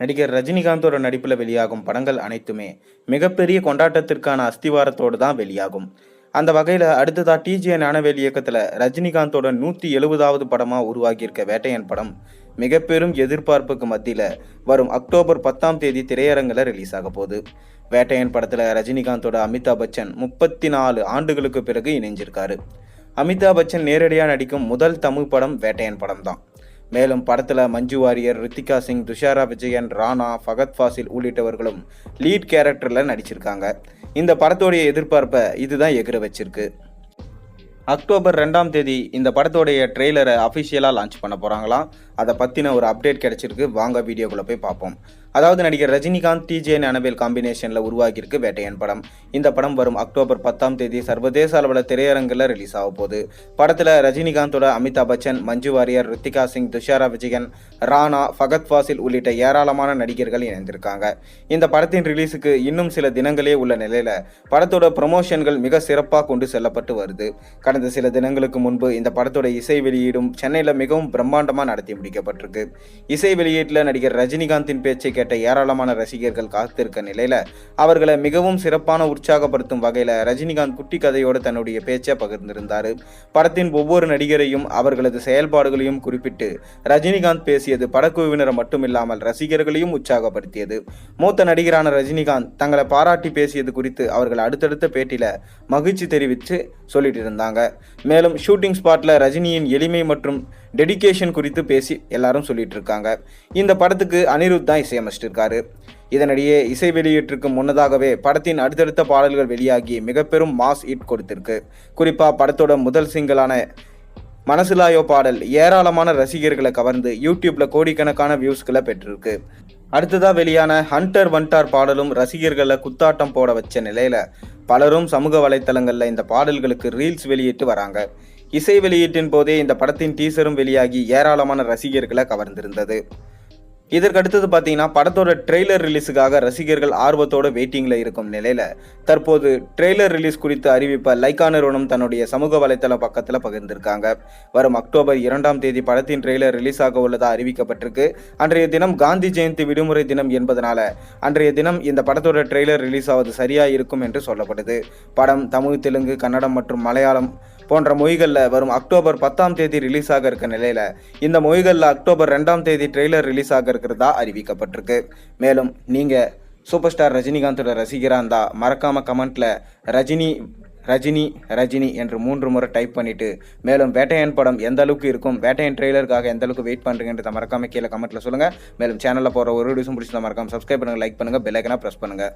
நடிகர் ரஜினிகாந்தோட நடிப்பில் வெளியாகும் படங்கள் அனைத்துமே மிகப்பெரிய கொண்டாட்டத்திற்கான அஸ்திவாரத்தோடு தான் வெளியாகும். அந்த வகையில் அடுத்ததா டிஜே ஞானவேல் இயக்கத்தில் ரஜினிகாந்தோட 170வது படமாக உருவாகியிருக்க வேட்டையன் படம் மிக பெரும் எதிர்பார்ப்புக்கு மத்தியில் வரும் அக்டோபர் 10ஆம் தேதி திரையரங்கில் ரிலீஸ் ஆக போகுது. வேட்டையன் படத்தில் ரஜினிகாந்தோட அமிதாப் பச்சன் 34 ஆண்டுகளுக்கு பிறகு இணைஞ்சிருக்காரு. அமிதாப் பச்சன் நேரடியாக நடிக்கும் முதல் தமிழ் படம் வேட்டையன் படம் தான். மேலும் படத்தில் மஞ்சு வாரியர், ரித்திகா சிங், துஷாரா விஜயன், ராணா, ஃபகத் ஃபாசில் உள்ளிட்டவர்களும் லீட் கேரக்டரில் நடிச்சிருக்காங்க. இந்த படத்தோடைய எதிர்பார்ப்பை இதுதான் எகிர வச்சிருக்கு. அக்டோபர் 2ஆம் தேதி இந்த படத்தோடைய ட்ரெய்லரை அஃபிஷியலாக லான்ச் பண்ண போகிறாங்களாம். அதை பற்றின ஒரு அப்டேட் கிடைச்சிருக்கு. வாங்க வீடியோக்குள்ளே போய் பார்ப்போம். அதாவது நடிகர் ரஜினிகாந்த், டிஜே ஞானவேல் காம்பினேஷனில் உருவாகியிருக்கு வேட்டையன் படம். இந்த படம் வரும் அக்டோபர் 10ஆம் தேதி சர்வதேச அளவில் திரையரங்கில் ரிலீஸ் ஆக போகுது. படத்தில் ரஜினிகாந்தோட அமிதாப் பச்சன், மஞ்சு வாரியர், ரித்திகா சிங், துஷாரா விஜயன், ராணா, ஃபகத் ஃபாசில் உள்ளிட்ட ஏராளமான நடிகர்கள் இணைந்திருக்காங்க. இந்த படத்தின் ரிலீஸுக்கு இன்னும் சில தினங்களே உள்ள நிலையில் படத்தோட ப்ரமோஷன்கள் மிக சிறப்பாக கொண்டு செல்லப்பட்டு வருது. கடந்த சில தினங்களுக்கு முன்பு இந்த படத்தோட இசை வெளியீடும் சென்னையில் மிகவும் பிரம்மாண்டமாக நடத்தி முடிக்கப்பட்டிருக்கு. இசை வெளியீட்டில் நடிகர் ரஜினிகாந்தின் பேச்சை கேட்ட ஏராளமான ரசிகர்கள் காத்திருக்க நிலையில அவர்களை மிகவும் சிறப்பான உற்சாகப்படுத்தும் வகையில ரஜினிகாந்த் குட்டி கதையோடு தன்னுடைய பேச்சை பகிர்ந்திருந்தார். படத்தின் ஒவ்வொரு நடிகரையும் அவர்களது செயல்பாடுகளையும் குறிப்பிட்டு ரஜினிகாந்த் பேசியது படக்குழுவினரை மட்டுமில்லாமல் ரசிகர்களையும் உற்சாகப்படுத்தியது. மூத்த நடிகரான ரஜினிகாந்த் தங்களை பாராட்டி பேசியது குறித்து அவர்கள் அடுத்தடுத்த பேட்டியில மகிழ்ச்சி தெரிவித்து சொல்லிட்டு இருந்தாங்க. மேலும் ஷூட்டிங் ஸ்பாட்ல ரஜினியின் எளிமை மற்றும் டெடிகேஷன் குறித்து பேசி எல்லாரும் சொல்லிட்டு இருக்காங்க. இந்த படத்துக்கு அனிருத் தான் இசையமைச்சிருக்காரு. இதனிடையே இசை வெளியீட்டிற்கு முன்னதாகவே படத்தின் அடுத்தடுத்த பாடல்கள் வெளியாகி மிக பெரும் மாஸ் ஹிட் கொடுத்திருக்கு. குறிப்பா படத்தோட முதல் சிங்கிளான மனசுலாயோ பாடல் ஏராளமான ரசிகர்களை கவர்ந்து யூடியூப்ல கோடிக்கணக்கான வியூஸ்களை பெற்றிருக்கு. அடுத்ததா வெளியான ஹண்டர் வண்டார் பாடலும் ரசிகர்களை குத்தாட்டம் போட வச்ச நிலையில பலரும் சமூக வலைத்தளங்கள்ல இந்த பாடல்களுக்கு ரீல்ஸ் வெளியிட்டு வராங்க. இசை வெளியீட்டின் போதே இந்த படத்தின் டீசரும் வெளியாகி ஏராளமான ரசிகர்களை கவர்ந்திருந்தது. இதற்கடுத்தது பார்த்தீங்கன்னா படத்தோட ட்ரெய்லர் ரிலீஸுக்காக ரசிகர்கள் ஆர்வத்தோட வெயிட்டிங்கில் இருக்கும் நிலையில் தற்போது ட்ரெய்லர் ரிலீஸ் குறித்த அறிவிப்பை லைக்கா நிறுவனம் தன்னுடைய சமூக வலைத்தள பக்கத்தில் பகிர்ந்திருக்காங்க. வரும் அக்டோபர் 2ஆம் தேதி படத்தின் ட்ரெய்லர் ரிலீஸ் ஆக உள்ளதாக அறிவிக்கப்பட்டிருக்கு. அன்றைய தினம் காந்தி ஜெயந்தி விடுமுறை தினம் என்பதனால அன்றைய தினம் இந்த படத்தோட ட்ரெய்லர் ரிலீஸ் ஆவது சரியாக இருக்கும் என்று சொல்லப்படுது. படம் தமிழ், தெலுங்கு, கன்னடம் மற்றும் மலையாளம் போன்ற மொழிகளில் வரும் அக்டோபர் 10ஆம் தேதி ரிலீஸ் ஆக இருக்க நிலையில் இந்த மொழிகளில் அக்டோபர் 2ஆம் தேதி ட்ரெய்லர் ரிலீஸ் ஆக இருக்கிறதா அறிவிக்கப்பட்டிருக்கு. மேலும் நீங்கள் சூப்பர் ஸ்டார் ரஜினிகாந்தோட ரசிகராக இருந்தால் மறக்காமல் கமெண்ட்டில் ரஜினி ரஜினி ரஜினி என்று 3 முறை டைப் பண்ணிவிட்டு மேலும் வேட்டையன் படம் எந்த அளவுக்கு இருக்கும், வேட்டையன் ட்ரெய்லருக்காக எந்த அளவுக்கு வெயிட் பண்ணுறீங்கன்றத மறக்காமல் கீழே கமெண்ட்டில் சொல்லுங்கள். மேலும் சேனலில் போகிற ஒரு வீடியோஸும் பிடிச்சதை மறக்காமல் சப்ஸ்கிரைப் பண்ணுங்கள், லைக் பண்ணுங்கள், பெல் ஐக்கனை ப்ரெஸ் பண்ணுங்கள்.